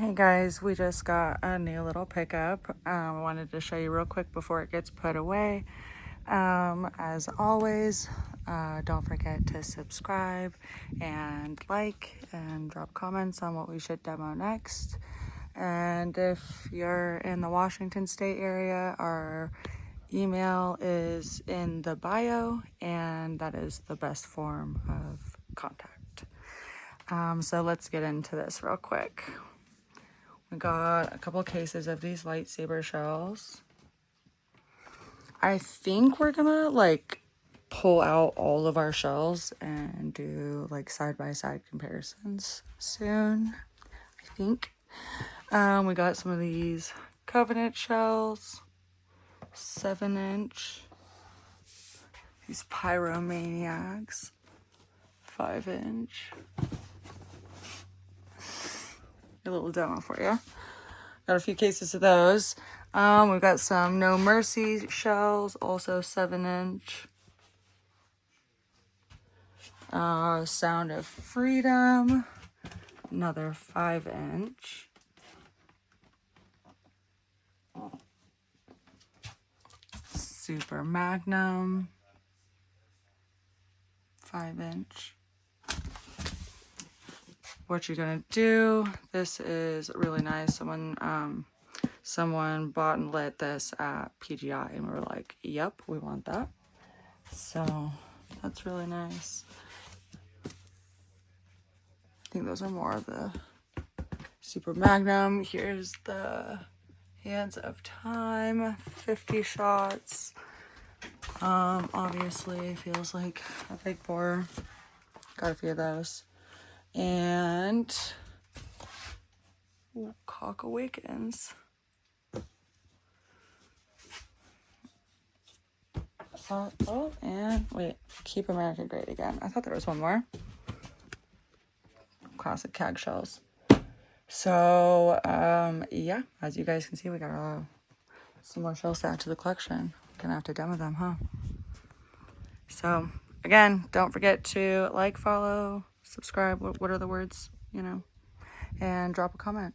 Hey guys, we just got a new little pickup. I wanted to show you real quick before it gets put away. As always, don't forget to subscribe and like and drop comments on what we should demo next. And if you're in the Washington State area, our email is in the bio, and that is the best form of contact. So let's get into this real quick. We got a couple cases of these lightsaber shells. I think we're gonna pull out all of our shells and do side-by-side comparisons soon, I think. We got some of these Covenant shells, 7-inch. These Pyro Maniacs, 5-inch. A little demo for you. Got a few cases of those. We've got some No Mercy shells, also 7-inch. Sound of Freedom, another 5-inch. Super Magnum, 5-inch. What you're gonna do, this is really nice. Someone bought and lit this at PGI and we were like, yep, we want that. So that's really nice. I think those are more of the Super Magnum. Here's the Hands of Time, 50 shots. Obviously feels like a big bore. Got a few of those. And Cock Awakens. Oh, and wait, Keep America Great Again. I thought there was one more. Classic CAG shells. So, yeah, as you guys can see, we got some more shells to add to the collection. Gonna have to demo them, huh? So, again, don't forget to like, follow, subscribe. What are the words, and drop a comment.